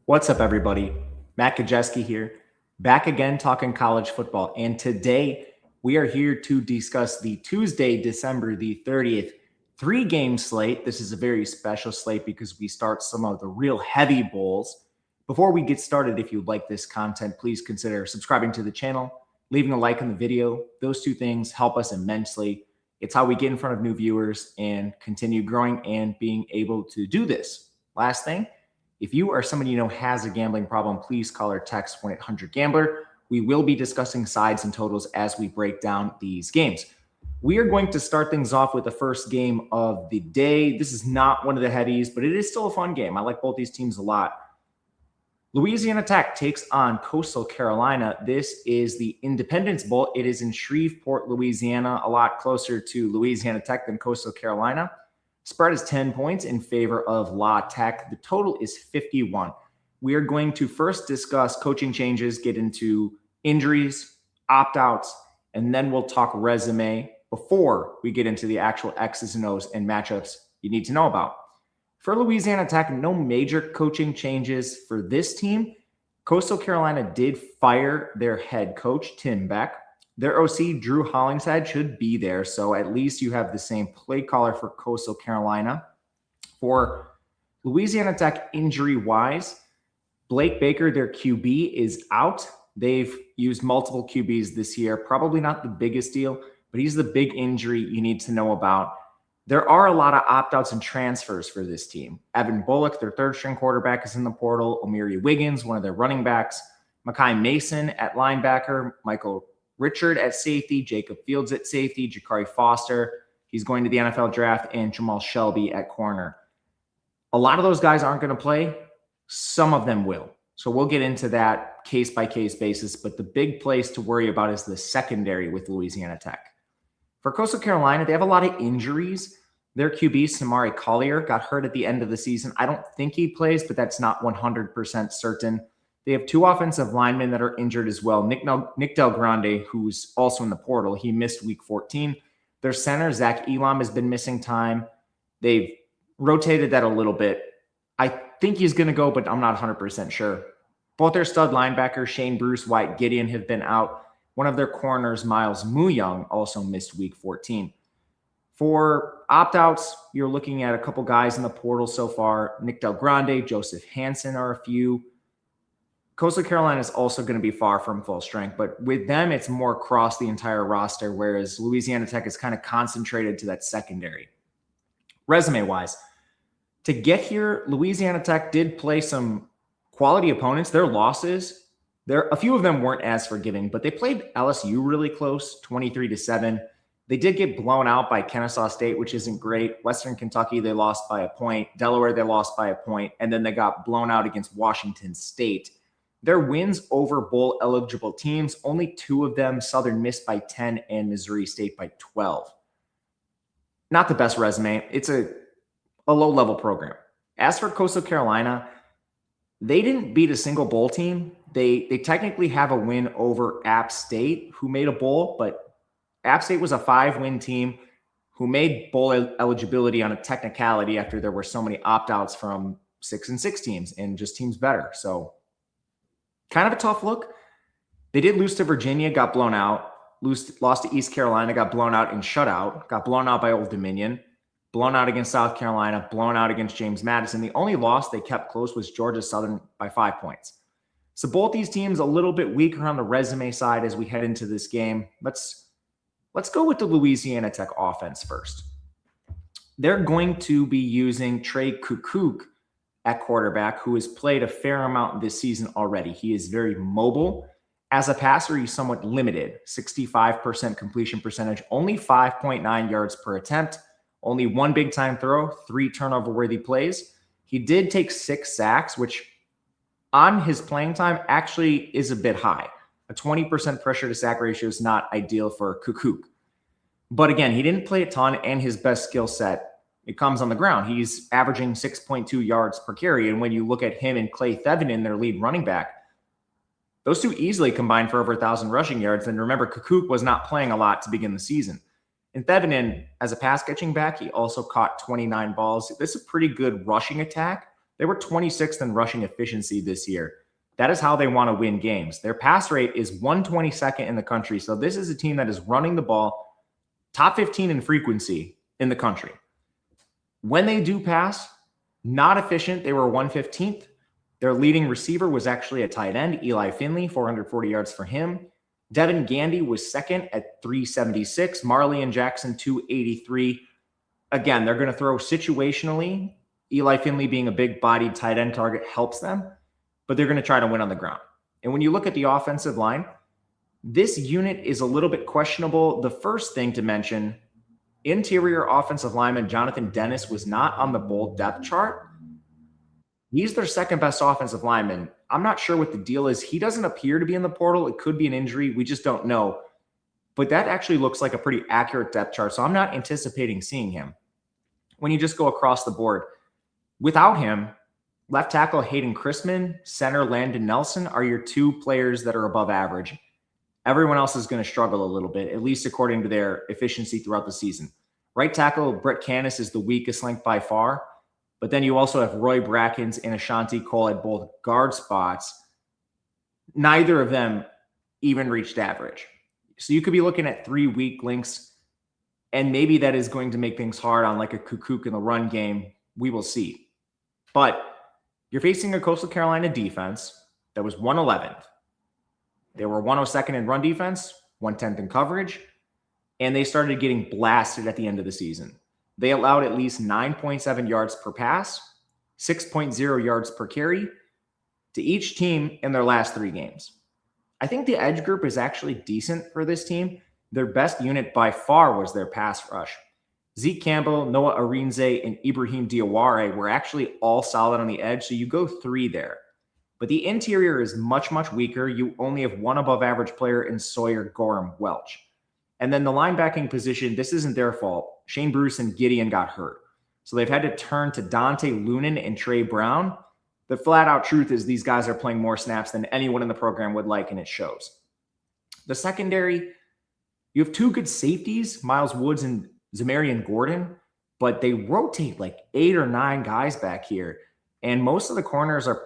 What's up, everybody? Matt Gajewski here, back again talking college football. And today we are here to discuss the Tuesday, December the 30th, three-game slate. This is a very special slate because we start some of the real heavy bowls. Before we get started, if you like this content, please consider subscribing to the channel, leaving a like on the video. Those two things help us immensely. It's how we get in front of new viewers and continue growing and being able to do this. Last thing, if you are somebody you know has a gambling problem, please call or text 1-800-GAMBLER. We will be discussing sides and totals as we break down these games. We are going to start things off with the first game of the day. This is not one of the heavies, but it is still a fun game. I like both these teams a lot. Louisiana Tech takes on Coastal Carolina. This is the Independence Bowl. It is in Shreveport, Louisiana, a lot closer to Louisiana Tech than Coastal Carolina. Spread is 10 points in favor of La Tech. The total is 51. We are going to first discuss coaching changes, get into injuries, opt-outs, and then we'll talk resume before we get into the actual X's and O's and matchups you need to know about. For Louisiana Tech, no major coaching changes for this team. Coastal Carolina did fire their head coach, Tim Beck. Their OC, Drew Hollingshead, should be there, so at least you have the same play caller for Coastal Carolina. For Louisiana Tech, injury-wise, Blake Baker, their QB, is out. They've used multiple QBs this year. Probably not the biggest deal, but he's the big injury you need to know about. There are a lot of opt-outs and transfers for this team. Evan Bullock, their third-string quarterback, is in the portal. Omiri Wiggins, one of their running backs. Makai Mason at linebacker. Michael Richard at safety. Jacob Fields at safety. Jakari Foster, he's going to the NFL draft. And Jamal Shelby at corner. A lot of those guys aren't going to play. Some of them will. So we'll get into that case-by-case basis. But the big place to worry about is the secondary with Louisiana Tech. For Coastal Carolina, they have a lot of injuries. Their QB, Samari Collier, got hurt at the end of the season. I don't think he plays, but that's not 100% certain. They have two offensive linemen that are injured as well. Nick Del Grande, who's also in the portal, he missed week 14. Their center, Zach Elam, has been missing time. They've rotated that a little bit. I think he's going to go, but I'm not 100% sure. Both their stud linebackers, Shane Bruce, White Gideon, have been out. One of their corners, Miles Muyung, also missed week 14. For opt-outs, you're looking at a couple guys in the portal so far. Nick Del Grande, Joseph Hansen are a few. Coastal Carolina is also going to be far from full strength, but with them, it's more across the entire roster, whereas Louisiana Tech is kind of concentrated to that secondary. Resume-wise, to get here, Louisiana Tech did play some quality opponents. Their losses, a few of them weren't as forgiving, but they played LSU really close, 23-7. They did get blown out by Kennesaw State, which isn't great. Western Kentucky, they lost by a point. Delaware, they lost by a point. And then they got blown out against Washington State. Their wins over bowl-eligible teams, only two of them, Southern Miss by 10 and Missouri State by 12. Not the best resume. It's a low-level program. As for Coastal Carolina, they didn't beat a single bowl team. They technically have a win over App State, who made a bowl, but App State was a 5-win team who made bowl eligibility on a technicality after there were so many opt-outs from 6-6 teams and just teams better. So kind of a tough look. They did lose to Virginia, got blown out. Lost to East Carolina, got blown out in shutout, got blown out by Old Dominion, blown out against South Carolina, blown out against James Madison. The only loss they kept close was Georgia Southern by 5 points. So both these teams a little bit weaker on the resume side as we head into this game. Let's go with the Louisiana Tech offense first. They're going to be using Trey Kukuk at quarterback, who has played a fair amount this season already. He is very mobile. As a passer, he's somewhat limited, 65% completion percentage, only 5.9 yards per attempt, only one big-time throw, 3 turnover-worthy plays. He did take 6 sacks, which on his playing time actually is a bit high. A 20% pressure to sack ratio is not ideal for Kukuk. But again, he didn't play a ton, and his best skill set, it comes on the ground. He's averaging 6.2 yards per carry, and when you look at him and Clay Thevenin, their lead running back, those two easily combined for over 1,000 rushing yards. And remember, Kukuk was not playing a lot to begin the season. And Thevenin, as a pass-catching back, he also caught 29 balls. This is a pretty good rushing attack. They were 26th in rushing efficiency this year. That is how they want to win games. Their pass rate is 122nd in the country. So this is a team that is running the ball top 15 in frequency in the country. When they do pass, not efficient. They were 115th. Their leading receiver was actually a tight end, Eli Finley, 440 yards for him. Devin Gandy was second at 376. Marley and Jackson, 283. Again, they're going to throw situationally. Eli Finley being a big-bodied tight end target helps them, but they're going to try to win on the ground. And when you look at the offensive line, this unit is a little bit questionable. The first thing to mention, interior offensive lineman Jonathan Dennis was not on the bold depth chart. He's their second best offensive lineman. I'm not sure what the deal is. He doesn't appear to be in the portal. It could be an injury. We just don't know. But that actually looks like a pretty accurate depth chart. So I'm not anticipating seeing him. When you just go across the board, without him, left tackle Hayden Chrisman, center Landon Nelson are your two players that are above average. Everyone else is going to struggle a little bit, at least according to their efficiency throughout the season. Right tackle Brett Canis is the weakest link by far. But then you also have Roy Brackens and Ashanti Cole at both guard spots. Neither of them even reached average. So you could be looking at 3 weak links, and maybe that is going to make things hard on like a Kukuk in the run game. We will see. But you're facing a Coastal Carolina defense that was 111th. They were 102nd in run defense, 110th in coverage, and they started getting blasted at the end of the season. They allowed at least 9.7 yards per pass, 6.0 yards per carry to each team in their last 3 games. I think the edge group is actually decent for this team. Their best unit by far was their pass rush. Zeke Campbell, Noah Arinze, and Ibrahim Diawara were actually all solid on the edge, so you go 3 there. But the interior is much, much weaker. You only have one above average player in Sawyer Gorham Welch. And then the linebacking position, this isn't their fault. Shane Bruce and Gideon got hurt. So they've had to turn to Dante Lunan and Trey Brown. The flat out truth is these guys are playing more snaps than anyone in the program would like, and it shows. The secondary, you have 2 good safeties, Miles Woods and Zamarian Gordon, but they rotate like 8 or 9 guys back here. And most of the corners are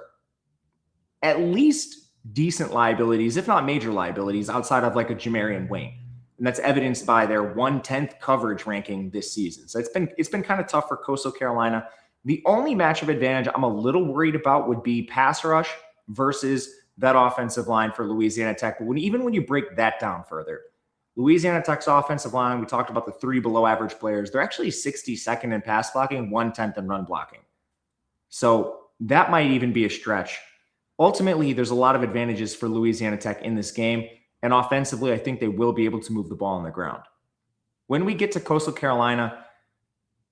at least decent liabilities, if not major liabilities, outside of like a Jamarian Wayne. And that's evidenced by their 110th coverage ranking this season. So it's been kind of tough for Coastal Carolina. The only matchup advantage I'm a little worried about would be pass rush versus that offensive line for Louisiana Tech. But even when you break that down further, Louisiana Tech's offensive line, we talked about the 3 below average players. They're actually 62nd in pass blocking, 110th in run blocking. So that might even be a stretch. Ultimately, there's a lot of advantages for Louisiana Tech in this game. And offensively, I think they will be able to move the ball on the ground. When we get to Coastal Carolina,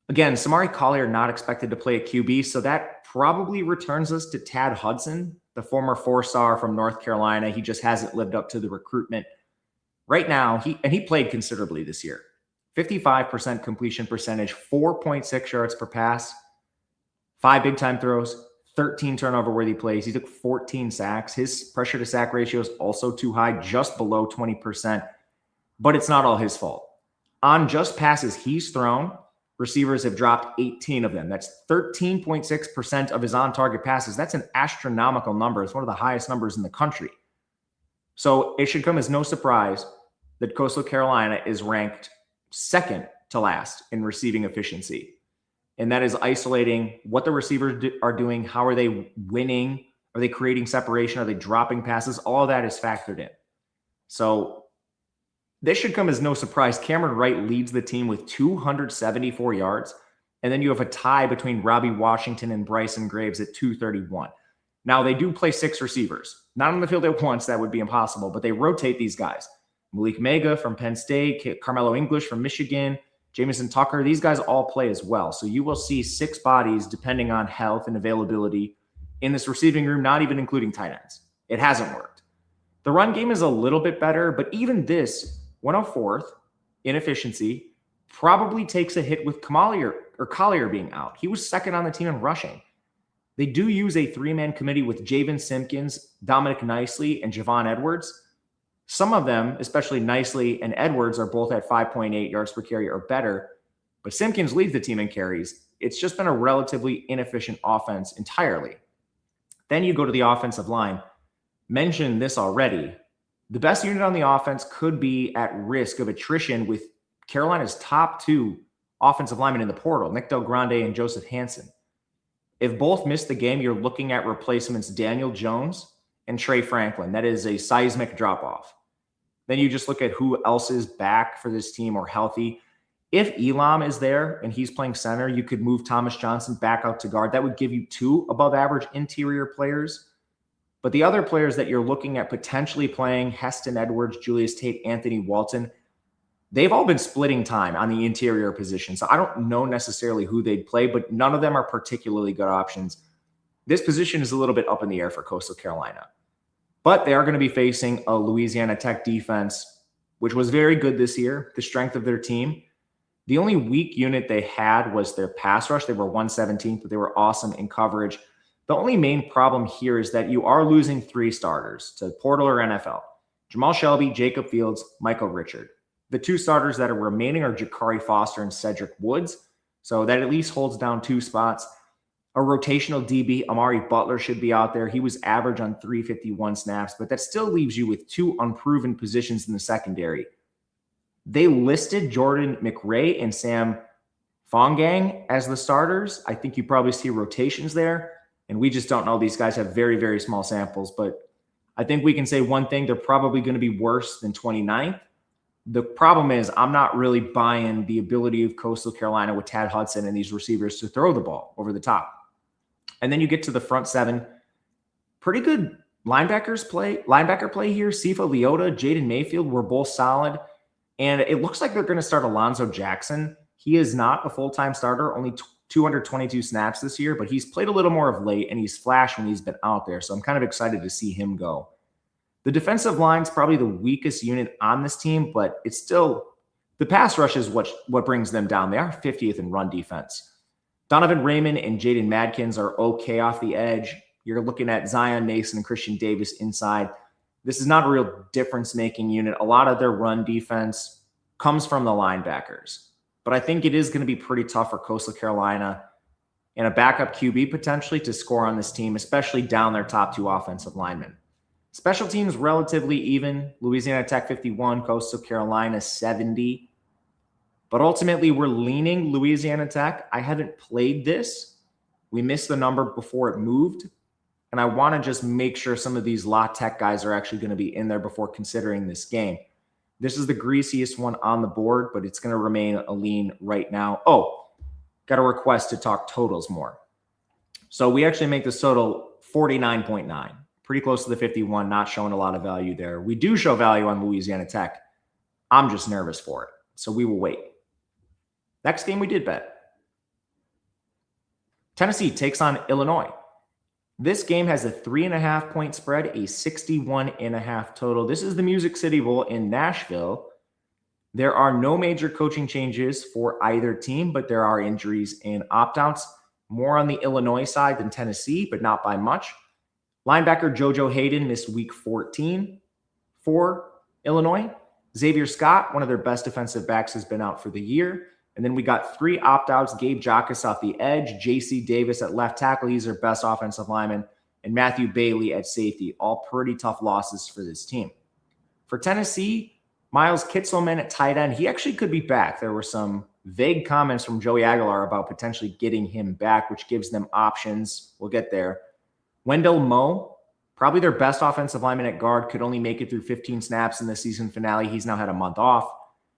again, Samari Collier not expected to play at QB, so that probably returns us to Tad Hudson, the former 4-star from North Carolina. He just hasn't lived up to the recruitment. Right now, he played considerably this year. 55% completion percentage, 4.6 yards per pass, 5 big-time throws, 13 turnover-worthy plays. He took 14 sacks. His pressure-to-sack ratio is also too high, just below 20%. But it's not all his fault. On just passes he's thrown, receivers have dropped 18 of them. That's 13.6% of his on-target passes. That's an astronomical number. It's one of the highest numbers in the country. So it should come as no surprise that Coastal Carolina is ranked second to last in receiving efficiency. And that is isolating what the receivers are doing. How are they winning? Are they creating separation? Are they dropping passes? All of that is factored in. So this should come as no surprise. Cameron Wright leads the team with 274 yards. And then you have a tie between Robbie Washington and Bryson Graves at 231. Now, they do play 6 receivers. Not on the field at once. That would be impossible. But they rotate these guys. Malik Mega from Penn State, Carmelo English from Michigan, Jamison Tucker, these guys all play as well. So you will see 6 bodies depending on health and availability in this receiving room, not even including tight ends. It hasn't worked. The run game is a little bit better, but even this 104th in efficiency probably takes a hit with Collier being out. He was second on the team in rushing. They do use a 3-man committee with Javen Simpkins, Dominic Nicely, and Javon Edwards. Some of them, especially Nicely and Edwards, are both at 5.8 yards per carry or better, but Simpkins leads the team in carries. it's just been a relatively inefficient offense entirely. Then you go to the offensive line. Mentioned this already. The best unit on the offense could be at risk of attrition with Carolina's top two offensive linemen in the portal, Nick Del Grande and Joseph Hansen. If both miss the game, you're looking at replacements Daniel Jones and Trey Franklin. That is a seismic drop-off. Then you just look at who else is back for this team or healthy. If Elam is there and he's playing center, you could move Thomas Johnson back out to guard. That would give you two above-average interior players. But the other players that you're looking at potentially playing, Heston Edwards, Julius Tate, Anthony Walton, they've all been splitting time on the interior position. So I don't know necessarily who they'd play, but none of them are particularly good options. This position is a little bit up in the air for Coastal Carolina. But they are going to be facing a Louisiana Tech defense, which was very good this year, the strength of their team. The only weak unit they had was their pass rush. They were 117th, but they were awesome in coverage. The only main problem here is that you are losing three starters to portal or NFL. Jamal Shelby, Jacob Fields, Michael Richard. The two starters that are remaining are Jakari Foster and Cedric Woods. So that at least holds down two spots. A rotational DB, Amari Butler, should be out there. He was average on 351 snaps, but that still leaves you with two unproven positions in the secondary. They listed Jordan McRae and Sam Fongang as the starters. I think you probably see rotations there, and we just don't know. These guys have very, very small samples, but I think we can say one thing. They're probably going to be worse than 29th. The problem is I'm not really buying the ability of Coastal Carolina with Tad Hudson and these receivers to throw the ball over the top. And then you get to the front seven. Pretty good linebacker play here. Sifa Leota, Jaden Mayfield were both solid. And it looks like they're going to start Alonzo Jackson. He is not a full-time starter, only 222 snaps this year, but he's played a little more of late, and he's flashed when he's been out there. So I'm kind of excited to see him go. The defensive line's probably the weakest unit on this team, but it's still the pass rush is what brings them down. They are 50th in run defense. Donovan Raymond and Jaden Madkins are okay off the edge. You're looking at Zion Mason and Christian Davis inside. This is not a real difference-making unit. A lot of their run defense comes from the linebackers. But I think it is going to be pretty tough for Coastal Carolina and a backup QB potentially to score on this team, especially down their top two offensive linemen. Special teams relatively even. Louisiana Tech 51, Coastal Carolina 70. But ultimately, we're leaning Louisiana Tech. I haven't played this. We missed the number before it moved. And I want to just make sure some of these La Tech guys are actually going to be in there before considering this game. This is the greasiest one on the board, but it's going to remain a lean right now. Oh, got a request to talk totals more. So we actually make this total 49.9. Pretty close to the 51, not showing a lot of value there. We do show value on Louisiana Tech. I'm just nervous for it. So we will wait. Next game we did bet. Tennessee takes on Illinois. This game has a 3.5 point spread, a 61.5 total. This is the Music City Bowl in Nashville. There are no major coaching changes for either team, but there are injuries and opt-outs. More on the Illinois side than Tennessee, but not by much. Linebacker JoJo Hayden missed week 14 for Illinois. Xavier Scott, one of their best defensive backs, has been out for the year. And then we got three opt-outs, Gabe Jacas off the edge, J.C. Davis at left tackle, he's their best offensive lineman, and Matthew Bailey at safety. All pretty tough losses for this team. For Tennessee, Miles Kitzelman at tight end, he actually could be back. There were some vague comments from Joey Aguilar about potentially getting him back, which gives them options. We'll get there. Wendell Moe, probably their best offensive lineman at guard, could only make it through 15 snaps in the season finale. He's now had a month off.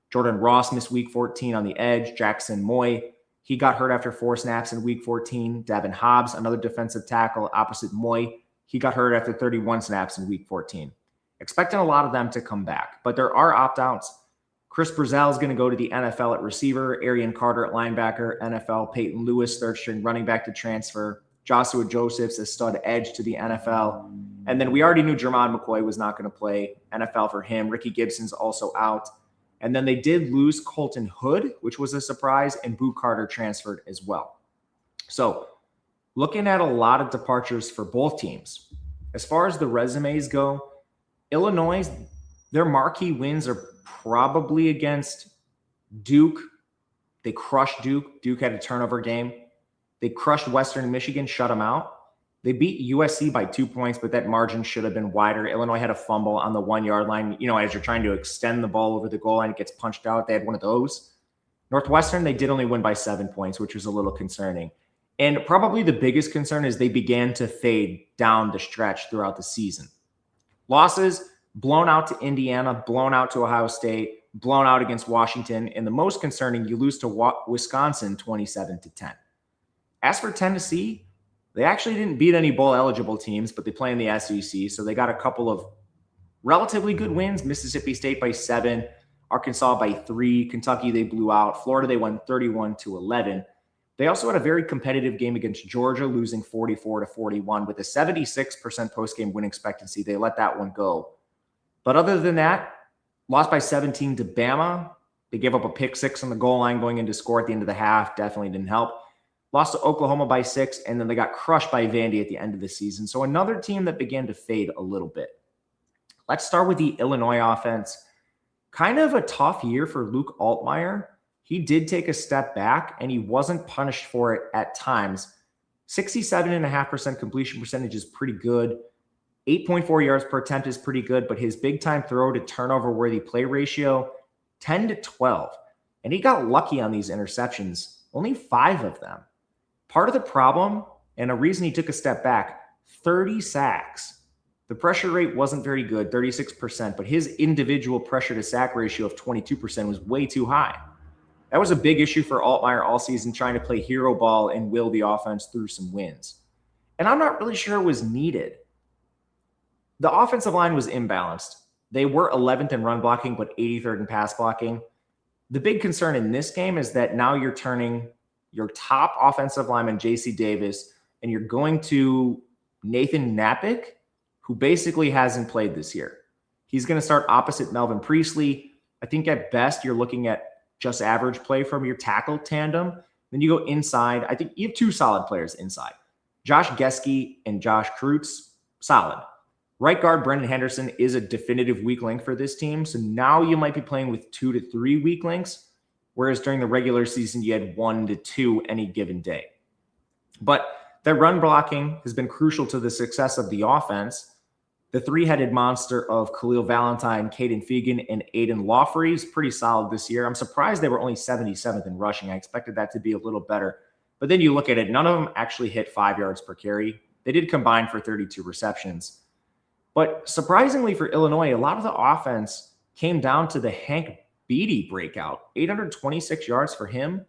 Jordan Ross missed week 14 on the edge. Jackson Moy, he got hurt after 4 snaps in week 14. Devin Hobbs, another defensive tackle opposite Moy, he got hurt after 31 snaps in week 14. Expecting a lot of them to come back, but there are opt-outs. Chris Brazel is going to go to the NFL at receiver. Arian Carter at linebacker. NFL. Peyton Lewis, third string running back to transfer. Joshua Josephs, a stud edge to the NFL. And then we already knew Jermon McCoy was not going to play. NFL for him. Ricky Gibson's also out. And then they did lose Colton Hood, which was a surprise, and Boo Carter transferred as well. So looking at a lot of departures for both teams. As far as the resumes go, Illinois, their marquee wins are probably against Duke. They crushed Duke. Duke had a turnover game. They crushed Western Michigan, shut them out. They beat USC by 2 points, but that margin should have been wider. Illinois had a fumble on the 1 yard line. As you're trying to extend the ball over the goal line, it gets punched out. They had one of those. Northwestern, they did only win by 7 points, which was a little concerning. And probably the biggest concern is they began to fade down the stretch throughout the season. Losses, blown out to Indiana, blown out to Ohio State, blown out against Washington, and the most concerning, you lose to Wisconsin 27-10. As for Tennessee, they actually didn't beat any bowl-eligible teams, but they play in the SEC, so they got a couple of relatively good wins. Mississippi State by 7, Arkansas by 3, Kentucky they blew out, Florida they won 31-11. They also had a very competitive game against Georgia, losing 44-41 with a 76% post-game win expectancy. They let that one go. But other than that, lost by 17 to Bama. They gave up a pick 6 on the goal line going into score at the end of the half. Definitely didn't help. Lost to Oklahoma by 6, and then they got crushed by Vandy at the end of the season. So another team that began to fade a little bit. Let's start with the Illinois offense. Kind of a tough year for Luke Altmaier. He did take a step back, and he wasn't punished for it at times. 67.5% completion percentage is pretty good. 8.4 yards per attempt is pretty good, but his big-time throw to turnover-worthy play ratio, 10-12. And he got lucky on these interceptions, only 5 of them. Part of the problem, and a reason he took a step back, 30 sacks. The pressure rate wasn't very good, 36%, but his individual pressure to sack ratio of 22% was way too high. That was a big issue for Altmaier all season, trying to play hero ball and will the offense through some wins. And I'm not really sure it was needed. The offensive line was imbalanced. They were 11th in run blocking, but 83rd in pass blocking. The big concern in this game is that now you're turning your top offensive lineman, J.C. Davis, and you're going to Nathan Napick, who basically hasn't played this year. He's going to start opposite Melvin Priestley. I think at best you're looking at just average play from your tackle tandem. Then you go inside. I think you have 2 solid players inside. Josh Gajewski and Josh Kreutz, solid. Right guard Brendan Henderson is a definitive weak link for this team. So now you might be playing with 2 to 3 weak links, whereas during the regular season, you had 1 to 2 any given day. But that run blocking has been crucial to the success of the offense. The 3-headed monster of Khalil Valentine, Caden Fegan, and Aiden Lawfrey is pretty solid this year. I'm surprised they were only 77th in rushing. I expected that to be a little better. But then you look at it, none of them actually hit 5 yards per carry. They did combine for 32 receptions. But surprisingly for Illinois, a lot of the offense came down to the Hank Beatty breakout. 826 yards for him.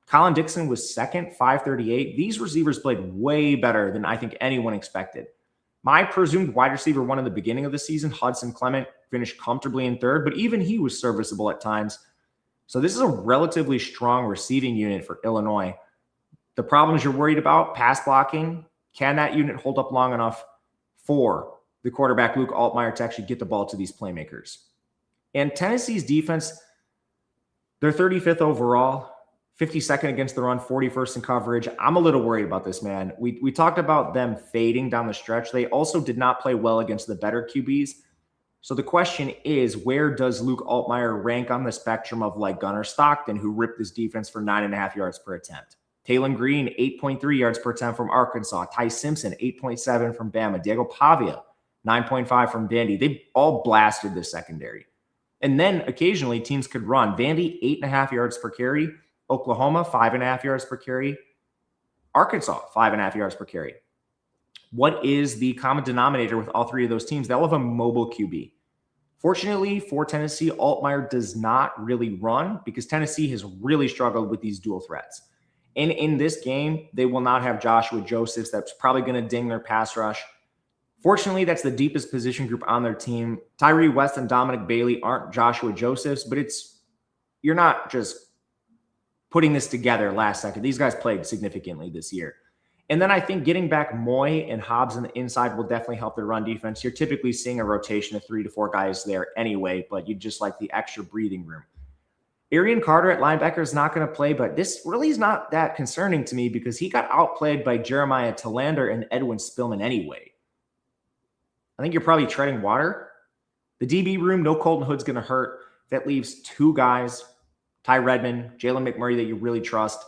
Colin Dixon was second, 538. These receivers played way better than I think anyone expected. My presumed wide receiver one in the beginning of the season, Hudson Clement, finished comfortably in third, but even he was serviceable at times. So this is a relatively strong receiving unit for Illinois. The problems you're worried about, pass blocking, can that unit hold up long enough for the quarterback, Luke Altmaier, to actually get the ball to these playmakers? And Tennessee's defense, they're 35th overall, 52nd against the run, 41st in coverage. I'm a little worried about this, man. We talked about them fading down the stretch. They also did not play well against the better QBs. So the question is, where does Luke Altmaier rank on the spectrum of like Gunnar Stockton, who ripped this defense for 9.5 yards per attempt? Taylon Green, 8.3 yards per attempt from Arkansas. Ty Simpson, 8.7 from Bama. Diego Pavia, 9.5 from Vandy. They all blasted the secondary. And then occasionally teams could run. Vandy, 8.5 yards per carry. Oklahoma, 5.5 yards per carry. Arkansas, 5.5 yards per carry. What is the common denominator with all 3 of those teams? They'll have a mobile QB. Fortunately for Tennessee, Altmaier does not really run because Tennessee has really struggled with these dual threats. And in this game, they will not have Joshua Josephs. That's probably going to ding their pass rush. Fortunately, that's the deepest position group on their team. Tyree West and Dominic Bailey aren't Joshua Josephs, but you're not just putting this together last second. These guys played significantly this year. And then I think getting back Moy and Hobbs on the inside will definitely help their run defense. You're typically seeing a rotation of 3 to 4 guys there anyway, but you just like the extra breathing room. Arian Carter at linebacker is not going to play, but this really is not that concerning to me because he got outplayed by Jeremiah Talander and Edwin Spillman anyway. I think you're probably treading water. The DB room, no Colton Hood's going to hurt. That leaves 2 guys, Ty Redmond, Jalen McMurray, that you really trust.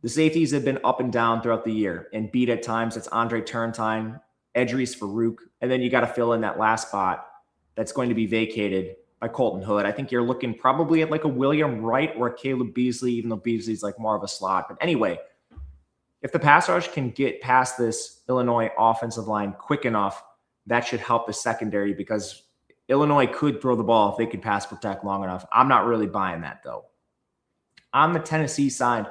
The safeties have been up and down throughout the year and beat at times. It's Andre Turntine, Edris Farouk, and then you got to fill in that last spot that's going to be vacated by Colton Hood. I think you're looking probably at like a William Wright or a Caleb Beasley, even though Beasley's like more of a slot. But anyway, if the pass rush can get past this Illinois offensive line quick enough, that should help the secondary because Illinois could throw the ball if they could pass protect long enough. I'm not really buying that, though. On the Tennessee side,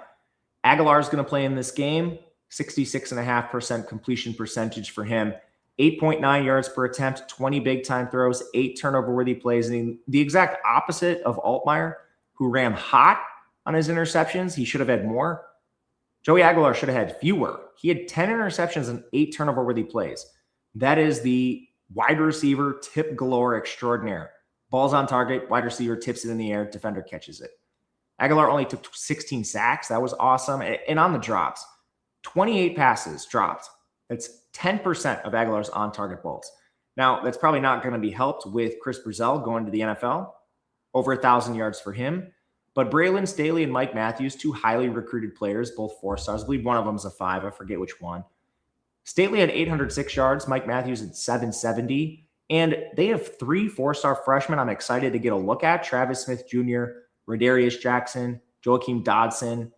Aguilar is going to play in this game, 66.5% completion percentage for him, 8.9 yards per attempt, 20 big-time throws, 8 turnover-worthy plays, and the exact opposite of Altmaier, who ran hot on his interceptions. He should have had more. Joey Aguilar should have had fewer. He had 10 interceptions and 8 turnover-worthy plays. That is the wide receiver tip galore extraordinaire. Ball's on target, wide receiver tips it in the air, defender catches it. Aguilar only took 16 sacks. That was awesome. And on the drops, 28 passes dropped. That's 10% of Aguilar's on-target balls. Now, that's probably not going to be helped with Chris Brazell going to the NFL. Over 1,000 yards for him. But Braylon Staley and Mike Matthews, 2 highly recruited players, both 4-stars. I believe one of them is a 5. I forget which one. Staley had 806 yards. Mike Matthews had 770. And they have 3 4-star freshmen I'm excited to get a look at. Travis Smith Jr., Rodarius Jackson, Joakim Dodson.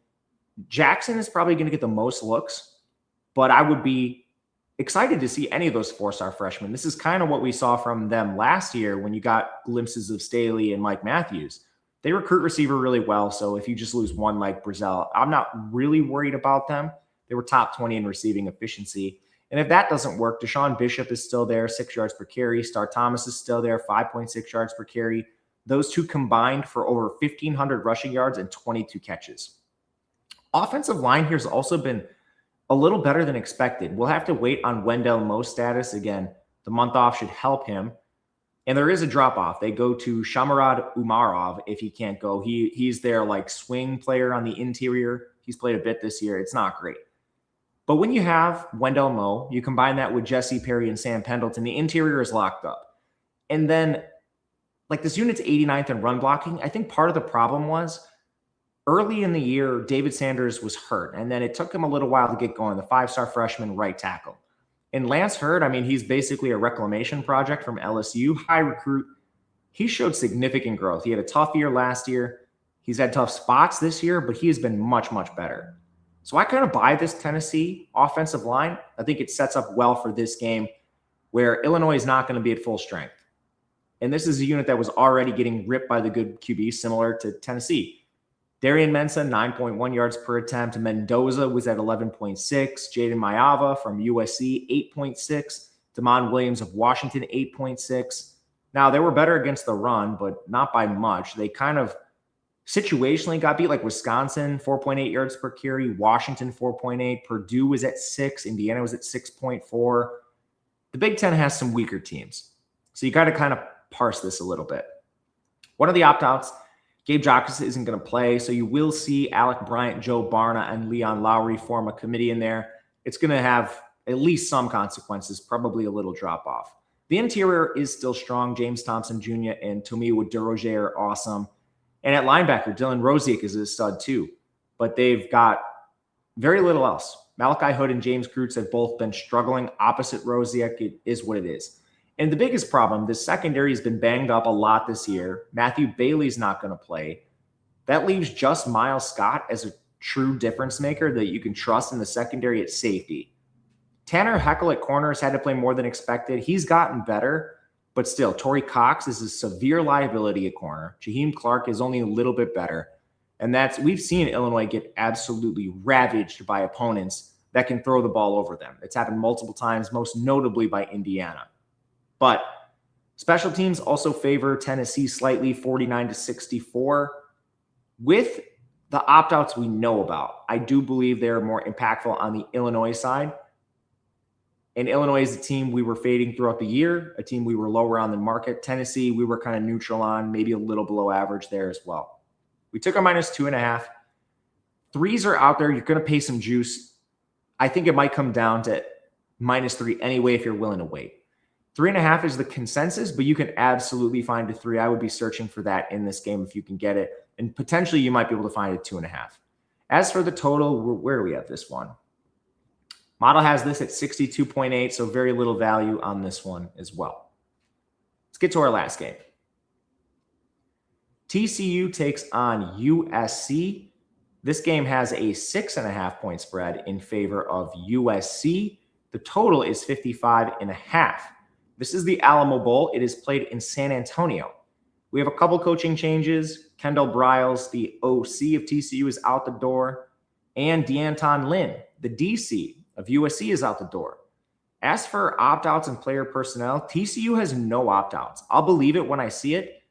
Jackson is probably going to get the most looks, but I would be excited to see any of those 4-star freshmen. This is kind of what we saw from them last year when you got glimpses of Staley and Mike Matthews. They recruit receiver really well, so if you just lose one like Brazell, I'm not really worried about them. They were top 20 in receiving efficiency. And if that doesn't work, Deshaun Bishop is still there, 6 yards per carry. Star Thomas is still there, 5.6 yards per carry. Those two combined for over 1,500 rushing yards and 22 catches. Offensive line here has also been a little better than expected. We'll have to wait on Wendell Mo's status. Again, the month off should help him. And there is a drop-off. They go to Shamarad Umarov if he can't go. He's their like swing player on the interior. He's played a bit this year. It's not great. But when you have Wendell Mo, you combine that with Jesse Perry and Sam Pendleton, the interior is locked up. And then like this unit's 89th in run blocking. I think part of the problem was early in the year, David Sanders was hurt, and then it took him a little while to get going, the 5-star freshman right tackle. And Lance Hurd, I mean, he's basically a reclamation project from LSU, high recruit. He showed significant growth. He had a tough year last year. He's had tough spots this year, but he has been much, much better. So I kind of buy this Tennessee offensive line. I think it sets up well for this game where Illinois is not going to be at full strength. And this is a unit that was already getting ripped by the good QB, similar to Tennessee. Darian Mensah, 9.1 yards per attempt. Mendoza was at 11.6. Jaden Mayava from USC, 8.6. Damon Williams of Washington, 8.6. Now, they were better against the run, but not by much. They kind of situationally got beat, like Wisconsin, 4.8 yards per carry. Washington, 4.8. Purdue was at 6. Indiana was at 6.4. The Big Ten has some weaker teams. So you got to kind of parse this a little bit. One of the opt-outs, Gabe Jockus isn't going to play, so you will see Alec Bryant, Joe Barna, and Leon Lowry form a committee in there. It's going to have at least some consequences, probably a little drop-off. The interior is still strong. James Thompson Jr. and Tomiwa DeRozier are awesome. And at linebacker, Dylan Rosiak is a stud too. But they've got very little else. Malachi Hood and James Kreutz have both been struggling opposite Rosiak. It is what it is. And the biggest problem, the secondary has been banged up a lot this year. Matthew Bailey's not going to play. That leaves just Miles Scott as a true difference maker that you can trust in the secondary at safety. Tanner Heckel at corner has had to play more than expected. He's gotten better, but still, Torrey Cox is a severe liability at corner. Jaheim Clark is only a little bit better. And we've seen Illinois get absolutely ravaged by opponents that can throw the ball over them. It's happened multiple times, most notably by Indiana. But special teams also favor Tennessee slightly, 49-64. With the opt-outs we know about, I do believe they're more impactful on the Illinois side. And Illinois is a team we were fading throughout the year, a team we were lower on the market. Tennessee, we were kind of neutral on, maybe a little below average there as well. We took a -2.5. Threes are out there. You're going to pay some juice. I think it might come down to -3 anyway if you're willing to wait. 3.5 is the consensus, but you can absolutely find a 3. I would be searching for that in this game if you can get it. And potentially you might be able to find a 2.5. As for the total, where do we have this one? Model has this at 62.8, so very little value on this one as well. Let's get to our last game. TCU takes on USC. This game has a 6.5 point spread in favor of USC. The total is 55.5. This is the Alamo Bowl. It is played in San Antonio. We have a couple coaching changes. Kendall Briles, the OC of TCU, is out the door. And DeAnton Lynn, the DC of USC, is out the door. As for opt-outs and player personnel, TCU has no opt-outs. I'll believe it when I see it.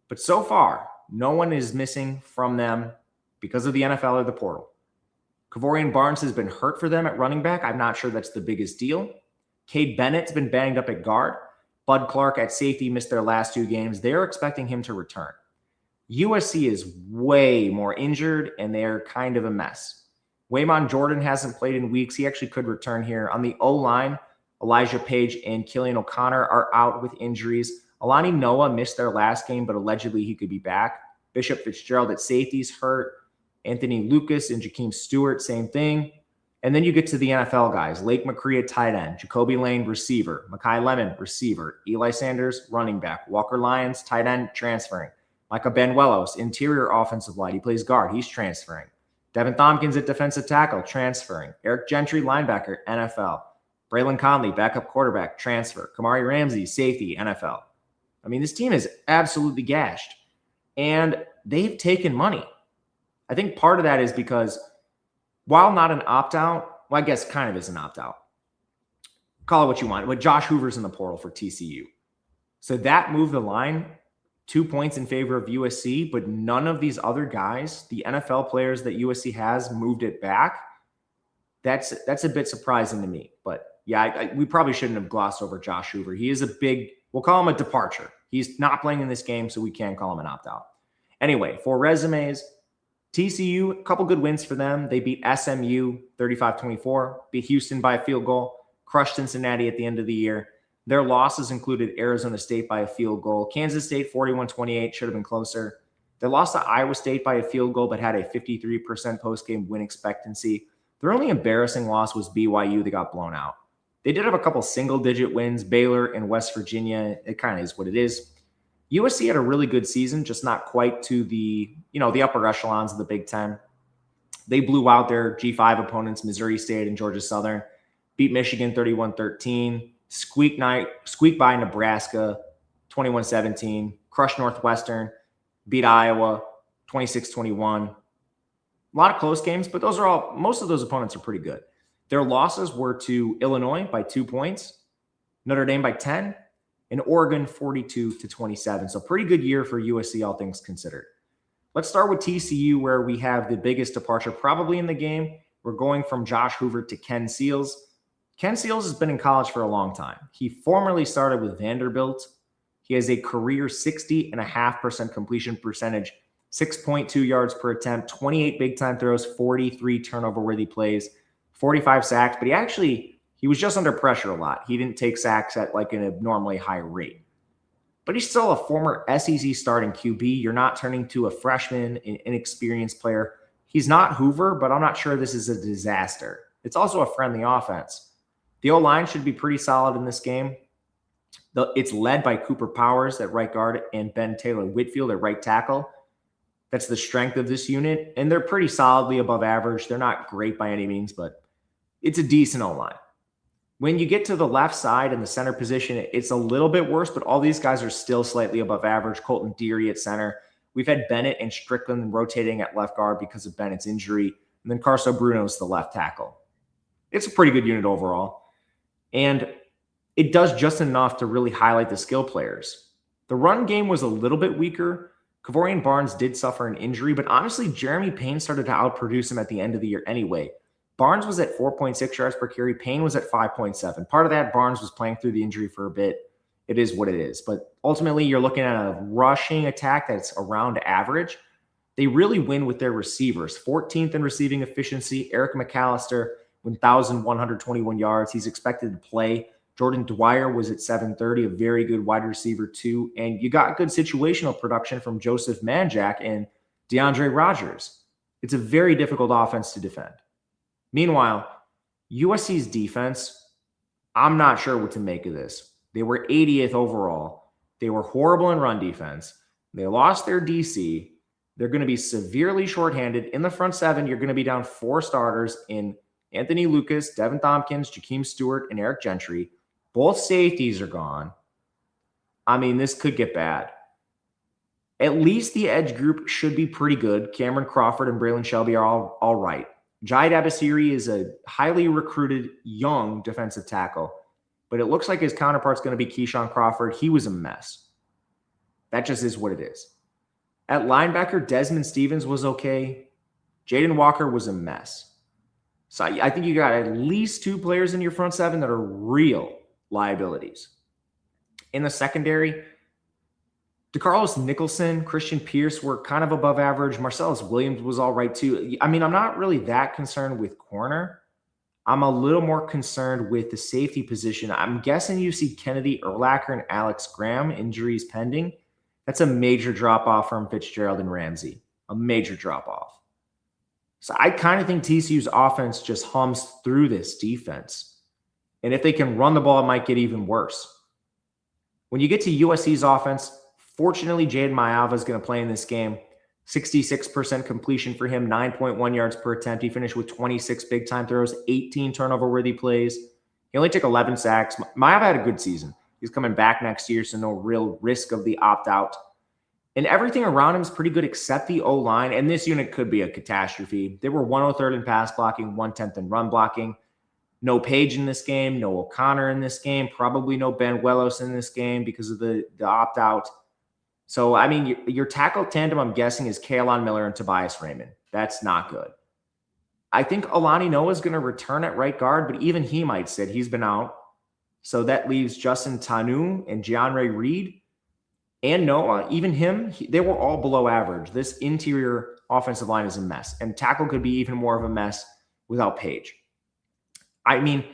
But so far, no one is missing from them because of the NFL or the portal. Kavorian Barnes has been hurt for them at running back. I'm not sure that's the biggest deal. Cade Bennett's been banged up at guard. Bud Clark at safety missed their last 2 games. They're expecting him to return. USC is way more injured, and they're kind of a mess. Waymon Jordan hasn't played in weeks. He actually could return here. On the O-line, Elijah Page and Killian O'Connor are out with injuries. Alani Noah missed their last game, but allegedly he could be back. Bishop Fitzgerald at safety's hurt. Anthony Lucas and Jakeem Stewart, same thing. And then you get to the NFL guys. Lake McCree at tight end. Jacoby Lane, receiver. Mekhi Lemon, receiver. Eli Sanders, running back. Walker Lyons, tight end, transferring. Micah Benuelos, interior offensive line. He plays guard. He's transferring. Devin Tompkins at defensive tackle, transferring. Eric Gentry, linebacker, NFL. Braylon Conley, backup quarterback, transfer. Kamari Ramsey, safety, NFL. I mean, this team is absolutely gashed, and they've taken money. I think part of that is because while not an opt-out, well, I guess kind of is an opt-out. Call it what you want, but Josh Hoover's in the portal for TCU. So that moved the line 2 points in favor of USC, but none of these other guys, the NFL players that USC has, moved it back. That's a bit surprising to me. But yeah, we probably shouldn't have glossed over Josh Hoover. He is a big, we'll call him a departure. He's not playing in this game, so we can't call him an opt-out. Anyway, for resumes, TCU, a couple good wins for them. They beat SMU 35-24, beat Houston by a field goal, crushed Cincinnati at the end of the year. Their losses included Arizona State by a field goal. Kansas State 41-28, should have been closer. They lost to Iowa State by a field goal, but had a 53% post-game win expectancy. Their only embarrassing loss was BYU. They got blown out. They did have a couple single-digit wins, Baylor and West Virginia. It kind of is what it is. USC had a really good season, just not quite to the upper echelons of the Big Ten. They blew out their G5 opponents, Missouri State and Georgia Southern, beat Michigan 31-13, squeak by Nebraska 21-17, crushed Northwestern, beat Iowa 26-21. A lot of close games, but most of those opponents are pretty good. Their losses were to Illinois by 2 points, Notre Dame by 10, and Oregon 42-27. So pretty good year for USC, all things considered. Let's start with TCU, where we have the biggest departure probably in the game. We're going from Josh Hoover to Ken Seals. Ken Seals has been in college for a long time. He formerly started with Vanderbilt. He has a career 60.5% completion percentage, 6.2 yards per attempt, 28 big-time throws, 43 turnover-worthy plays, 45 sacks, but he was just under pressure a lot. He didn't take sacks at like an abnormally high rate. But he's still a former SEC starting QB. You're not turning to a freshman, an inexperienced player. He's not Hoover, but I'm not sure this is a disaster. It's also a friendly offense. The O-line should be pretty solid in this game. It's led by Cooper Powers at right guard and Ben Taylor Whitfield at right tackle. That's the strength of this unit, and they're pretty solidly above average. They're not great by any means, but it's a decent O-line. When you get to the left side in the center position, it's a little bit worse, but all these guys are still slightly above average. Colton Deary at center. We've had Bennett and Strickland rotating at left guard because of Bennett's injury, and then Carso Bruno's the left tackle. It's a pretty good unit overall, and it does just enough to really highlight the skill players. The run game was a little bit weaker. Kavorian Barnes did suffer an injury, but honestly, Jeremy Payne started to outproduce him at the end of the year anyway. Barnes was at 4.6 yards per carry. Payne was at 5.7. Part of that, Barnes was playing through the injury for a bit. It is what it is. But ultimately, you're looking at a rushing attack that's around average. They really win with their receivers. 14th in receiving efficiency. Eric McAllister, 1,121 yards. He's expected to play. Jordan Dwyer was at 730, a very good wide receiver too. And you got good situational production from Joseph Manjack and DeAndre Rogers. It's a very difficult offense to defend. Meanwhile, USC's defense, I'm not sure what to make of this. They were 80th overall. They were horrible in run defense. They lost their DC. They're going to be severely shorthanded. In the front seven, you're going to be down 4 starters in Anthony Lucas, Devin Tompkins, Jakeem Stewart, and Eric Gentry. Both safeties are gone. I mean, this could get bad. At least the edge group should be pretty good. Cameron Crawford and Braylon Shelby are all right. Jahid Abasiri is a highly recruited young defensive tackle, but it looks like his counterpart's going to be Keyshawn Crawford. He was a mess. That just is what it is. At linebacker, Desmond Stevens was okay. Jaden Walker was a mess. So I think you got at least 2 players in your front seven that are real liabilities. In the secondary, DeCarlos Nicholson, Christian Pierce were kind of above average. Marcellus Williams was all right too. I mean, I'm not really that concerned with corner. I'm a little more concerned with the safety position. I'm guessing you see Kennedy Urlacher and Alex Graham, injuries pending. That's a major drop-off from Fitzgerald and Ramsey. A major drop-off. So I kind of think TCU's offense just hums through this defense. And if they can run the ball, it might get even worse. When you get to USC's offense, fortunately, Jaden Mayava is going to play in this game. 66% completion for him, 9.1 yards per attempt. He finished with 26 big-time throws, 18 turnover-worthy plays. He only took 11 sacks. Mayava had a good season. He's coming back next year, so no real risk of the opt-out. And everything around him is pretty good except the O-line, and this unit could be a catastrophe. They were 103rd in pass blocking, 110th in run blocking. No Page in this game, no O'Connor in this game, probably no Ben Wellos in this game because of the opt-out. So, I mean, your tackle tandem, I'm guessing, is Kaelon Miller and Tobias Raymond. That's not good. I think Alani Noah is going to return at right guard, but even he might sit. He's been out. So that leaves Justin Tanu and Jeonre Reed and Noah. Even him, they were all below average. This interior offensive line is a mess. And tackle could be even more of a mess without Page. I mean,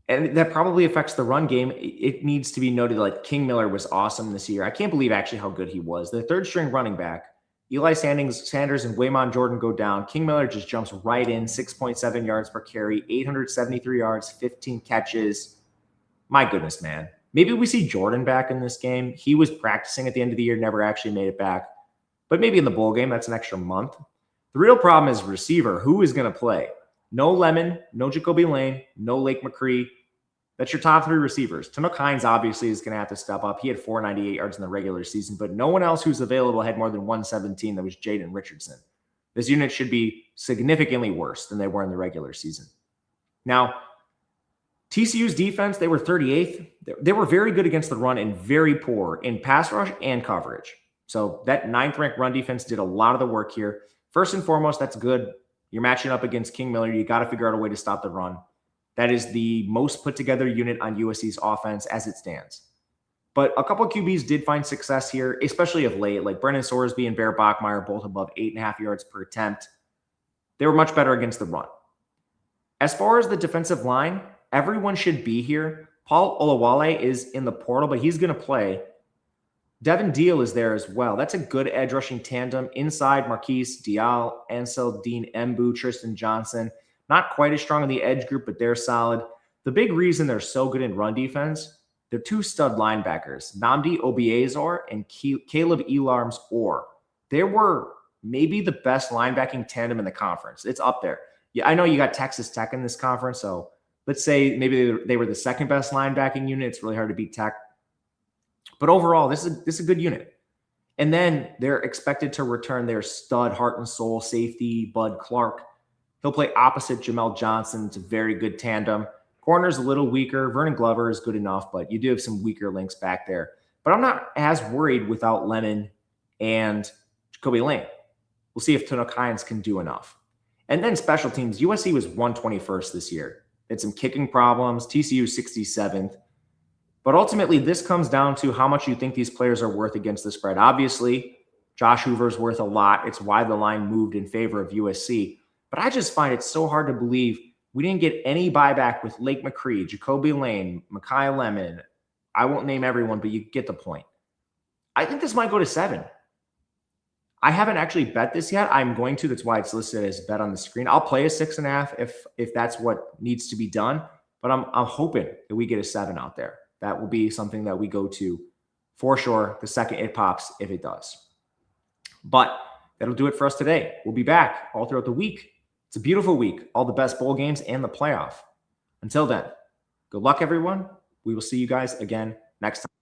and that probably affects the run game. It needs to be noted, like, King Miller was awesome this year. I can't believe actually how good he was. The third string running back, Eli Sanders and Waymon Jordan go down. King Miller just jumps right in, 6.7 yards per carry, 873 yards, 15 catches. My goodness, man. Maybe we see Jordan back in this game. He was practicing at the end of the year, never actually made it back. But maybe in the bowl game, that's an extra month. The real problem is receiver. Who is going to play? No Lemon, no Jacoby Lane, no Lake McCree. That's your top 3 receivers. Tanook Hines obviously is going to have to step up. He had 498 yards in the regular season, but no one else who's available had more than 117. That was Jaden Richardson. This unit should be significantly worse than they were in the regular season. Now, TCU's defense, they were 38th. They were very good against the run and very poor in pass rush and coverage. So that 9th-ranked run defense did a lot of the work here. First and foremost, that's good. You're matching up against King Miller. You got to figure out a way to stop the run. That is the most put-together unit on USC's offense as it stands. But a couple of QBs did find success here, especially of late, like Brennan Sorsby and Bear Bachmeier, both above 8.5 yards per attempt. They were much better against the run. As far as the defensive line, everyone should be here. Paul Olawale is in the portal, but he's going to play. Devin Deal is there as well. That's a good edge rushing tandem. Inside, Marquise Dial, Ansel Dean Embu, Tristan Johnson. Not quite as strong in the edge group, but they're solid. The big reason they're so good in run defense, they're 2 stud linebackers, Nnamdi Obiezor and Caleb Elarms Orr. They were maybe the best linebacking tandem in the conference. It's up there. Yeah, I know you got Texas Tech in this conference, so let's say maybe they were the second best linebacking unit. It's really hard to beat Tech. But overall, this is a good unit. And then they're expected to return their stud, heart and soul safety, Bud Clark. He'll play opposite Jamel Johnson. It's a very good tandem. Corner's a little weaker. Vernon Glover is good enough, but you do have some weaker links back there. But I'm not as worried without Lemon and Jacoby Lane. We'll see if Tanook Hines can do enough. And then special teams. USC was 121st this year. They had some kicking problems. TCU 67th. But ultimately, this comes down to how much you think these players are worth against the spread. Obviously, Josh Hoover's worth a lot. It's why the line moved in favor of USC. But I just find it so hard to believe we didn't get any buyback with Lake McCree, Jacoby Lane, Mekhi Lemon. I won't name everyone, but you get the point. I think this might go to 7. I haven't actually bet this yet. I'm going to. That's why it's listed as bet on the screen. I'll play a 6.5 if that's what needs to be done. But I'm hoping that we get a 7 out there. That will be something that we go to for sure the second it pops, if it does. But that'll do it for us today. We'll be back all throughout the week. It's a beautiful week. All the best bowl games and the playoff. Until then, good luck, everyone. We will see you guys again next time.